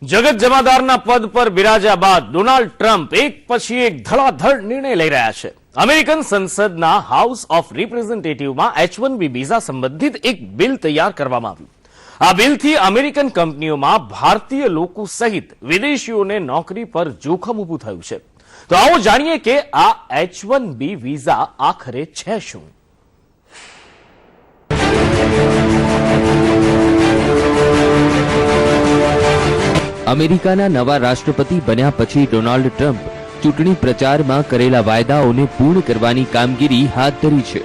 જગત જમાદારના પદ પર બિરાજ્યા બાદ ડોનાલ્ડ ટ્રમ્પ એક પછી એક ધડાધડ નિર્ણય લઈ રહ્યા છે. અમેરિકન સંસદના હાઉસ ઓફ રિપ્રેઝેન્ટેટિવમાં H-1B વિઝા સંબંધિત એક બિલ તૈયાર કરવામાં આવ્યું. આ બિલથી અમેરિકન કંપનીઓમાં ભારતીય લોકો સહિત વિદેશીઓને નોકરી પર જોખમ ઊભું થયું છે. તો આવો જાણીએ કે આ H-1B વિઝા આખરે છે શું. અમેરિકાના નવા રાષ્ટ્રપતિ બન્યા પછી ડોનાલ્ડ ટ્રમ્પ ચૂંટણી પ્રચારમાં કરેલા વાયદાઓને પૂર્ણ કરવાની કામગીરી હાથ ધરી છે.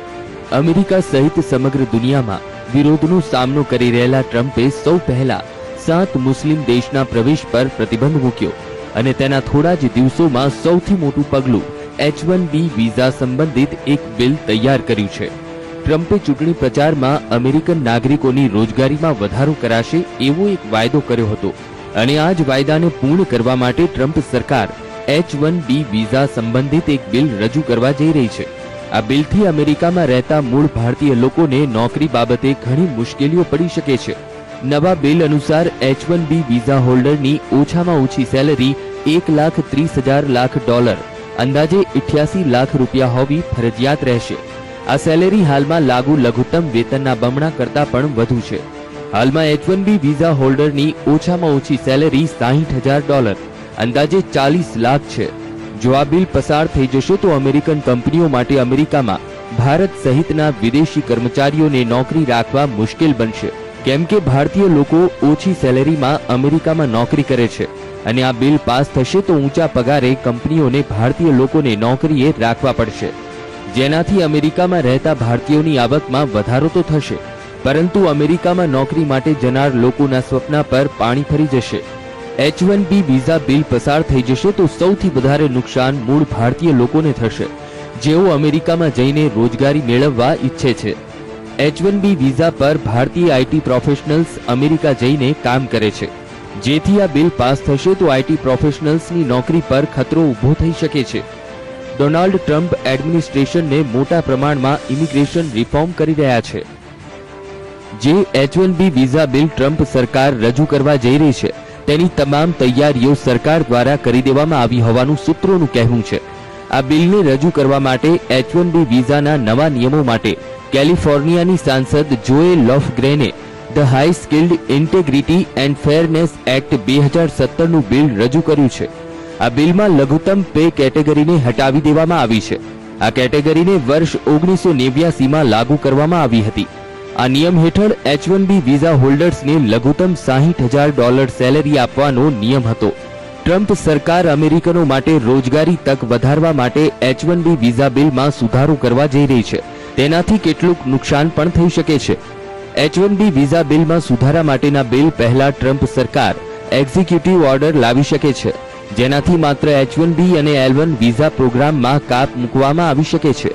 અમેરિકા સહિત સમગ્ર દુનિયામાં વિરોધનો સામનો કરી રહેલા ટ્રમ્પે સૌ પહેલા 7 મુસ્લિમ દેશના પ્રવેશ પર પ્રતિબંધ મૂક્યો અને તેના થોડા જ દિવસોમાં સૌથી મોટું પગલું H-1B વિઝા સંબંધિત એક બિલ તૈયાર કર્યું છે. ટ્રમ્પે ચૂંટણી પ્રચારમાં અમેરિકન નાગરિકોની રોજગારીમાં વધારો કરાશે એવો એક વાયદો કર્યો હતો અને આ જ વાયદાને પૂર્ણ કરવા માટે ટ્રમ્પ સરકાર H-1B વિઝા સંબંધિત એક બિલ રજૂ કરવા જઈ રહી છે. આ બિલથી અમેરિકામાં રહેતા મૂળ ભારતીય લોકોને નોકરી બાબતે ઘણી મુશ્કેલીઓ પડી શકે છે. નવા બિલ અનુસાર H-1B વિઝા હોલ્ડરની ઓછામાં ઓછી સેલેરી $1,30,00,000 અંદાજે 88 લાખ રૂપિયા હોવી ફરજિયાત રહેશે. આ સેલેરી હાલમાં લાગુ લઘુત્તમ વેતનના બમણા કરતા પણ વધુ છે. હાલમાં H-1B વિઝા હોલ્ડરની ઓછામાં ઓછી સેલેરી $60,000 અંદાજે 40 લાખ છે. જો આ બિલ પસાર થઈ જશે તો અમેરિકન કંપનીઓ માટે અમેરિકામાં ભારત સહિતના વિદેશી કર્મચારીઓને નોકરી રાખવા મુશ્કેલ બનશે, કેમ કે ભારતીય લોકો ઓછી સેલેરીમાં અમેરિકામાં નોકરી કરે છે અને આ બિલ પાસ થશે તો ઊંચા પગારે કંપનીઓને ભારતીય લોકોને નોકરીએ રાખવા પડશે, જેનાથી અમેરિકામાં રહેતા ભારતીયોની આવકમાં વધારો તો થશે, પરંતુ અમેરિકામાં નોકરી માટે જનાર લોકોના સ્વપ્ન પર પાણી ફરી જશે. H-1B વિઝા બિલ પસાર થઈ જશે તો સૌથી વધારે નુકસાન મૂળ ભારતીય લોકોને થશે, જેઓ અમેરિકામાં જઈને રોજગારી મેળવવા ઈચ્છે છે. H-1B વિઝા પર ભારતીય IT પ્રોફેશનલ્સ અમેરિકા જઈને કામ કરે છે. જેથી આ બિલ પાસ થશે તો IT પ્રોફેશનલ્સની નોકરી પર ખતરો ઊભો થઈ શકે છે. ડોનાલ્ડ ટ્રમ્પ એડમિનિસ્ટ્રેશનને મોટા પ્રમાણમાં ઇમિગ્રેશન રિફોર્મ કરી રહ્યા છે. જે H-1B વિઝા બિલ ટ્રમ્પ સરકાર રજૂ કરવા જઈ રહી છે તેની તમામ તૈયારીઓ સરકાર દ્વારા કરી દેવામાં આવી હોવાનું સૂત્રોનું કહેવું છે. આ બિલને રજૂ કરવા માટે H-1B વિઝાના નવા નિયમો માટે કેલિફોર્નિયાની સાંસદ જોએ લોફગ્રેને the high skilled integrity and fairness act 2017નું બિલ રજૂ કર્યું છે. આ બિલમાં લઘુત્તમ પે કેટેગરીને હટાવી દેવામાં આવી છે. આ કેટેગરીને વર્ષ 1989માં લાગુ કરવામાં આવી હતી. આ નિયમ હેઠળ H-1B વિઝા હોલ્ડર્સને લઘુત્તમ $60,000 સેલેરી આપવાનો નિયમ હતો. ટ્રમ્પ સરકાર અમેરિકનો માટે રોજગારી તક વધારવા માટે H-1B વિઝા બિલમાં સુધારો કરવા જઈ રહી છે. તેનાથી કેટલુંક નુકસાન પણ થઈ શકે છે. H-1B વિઝા બિલમાં સુધારા માટેના બિલ પહેલા ટ્રમ્પ સરકાર એક્ઝિક્યુટિવ ઓર્ડર લાવી શકે છે, જેનાથી માત્ર H-1B અને L-1 વિઝા પ્રોગ્રામમાં કાપ મૂકવામાં આવી શકે છે,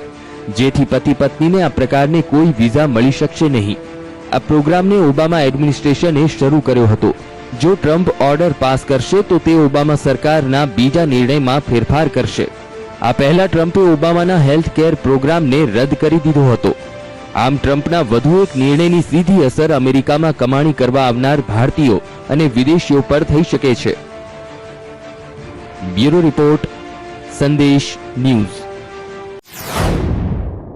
જેથી પતિ પત્નીને આ પ્રકારને કોઈ વિઝા મળી શકશે નહીં. આ પ્રોગ્રામને ઓબામા એડમિનિસ્ટ્રેશને શરૂ કર્યો હતો. જો ટ્રમ્પ ઓર્ડર પાસ કરશે તો તે ઓબામા સરકારના બીજા નિર્ણયમાં ફેરફાર કરશે. આ પહેલા ટ્રમ્પે ઓબામાના હેલ્થ કેર પ્રોગ્રામને રદ કરી દીધો હતો. આમ ટ્રમ્પના વધુ એક નિર્ણયની સીધી અસર અમેરિકામાં કમાણી કરવા આવનાર ભારતીયો અને વિદેશીઓ પર થઈ શકે છે. બ્યુરો રિપોર્ટ, સંદેશ ન્યૂઝ.